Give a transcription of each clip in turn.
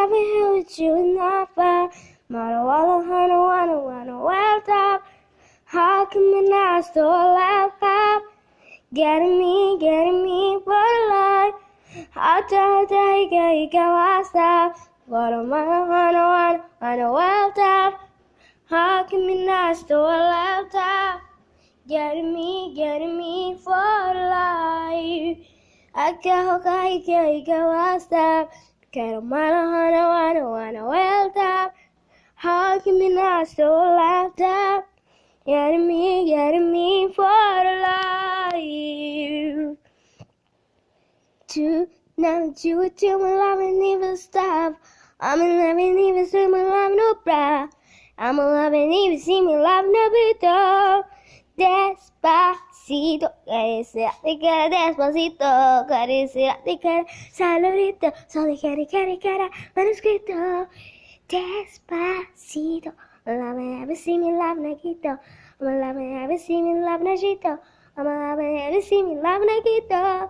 never here with you and not far. Mara wanna well top. How come the night so loud pop? Getting me for life. How to you go stop. Wanna well top. How come the night so loud top? Getting me for life. I go stop. Can't wanna well top. How can we not so loud up? Getting me for life. To now do it till my love and never stop. I'm in love and never see my love no bra. I'm in love and never see me love no bito. Despacito, cariciate despacito, cariciate saludito, solo cara, manuscrito. Despacito, love me ever see me love Naquito. Love me ever see me love Najito. Love me ever see me love Naquito.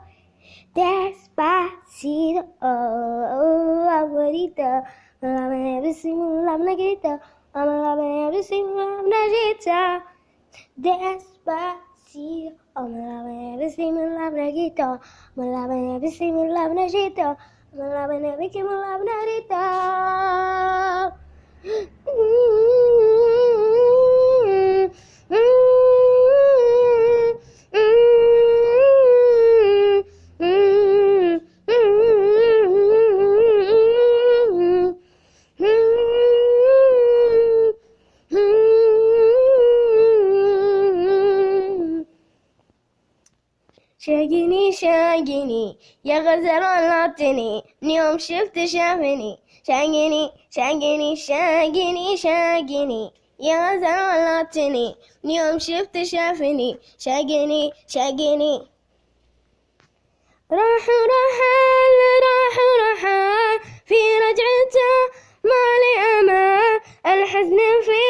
Despacito, oh, abuelito. Love me ever see me love Naquito. Love me ever see me love Najito. Despacito, oh, love me ever see me love Naquito. Love me ever see me love Najito. Love me ever see me love Najito. شاقيني يا غزل لطني من يوم شفت شافني شاقيني يا غزل لطني من يوم شفت شافني شاقيني راح في رجعته ما لي أمان الحزن في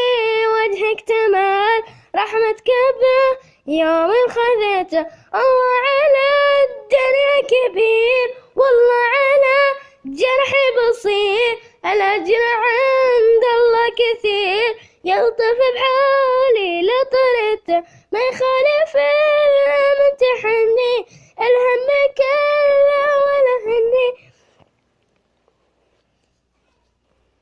وجهك تمال رحمتك به يوم خذيته الله على الدنيا كبير والله على جرحي بصير الأجر عند الله كثير يلطف بحالي لطرته ما يخالف الممتحني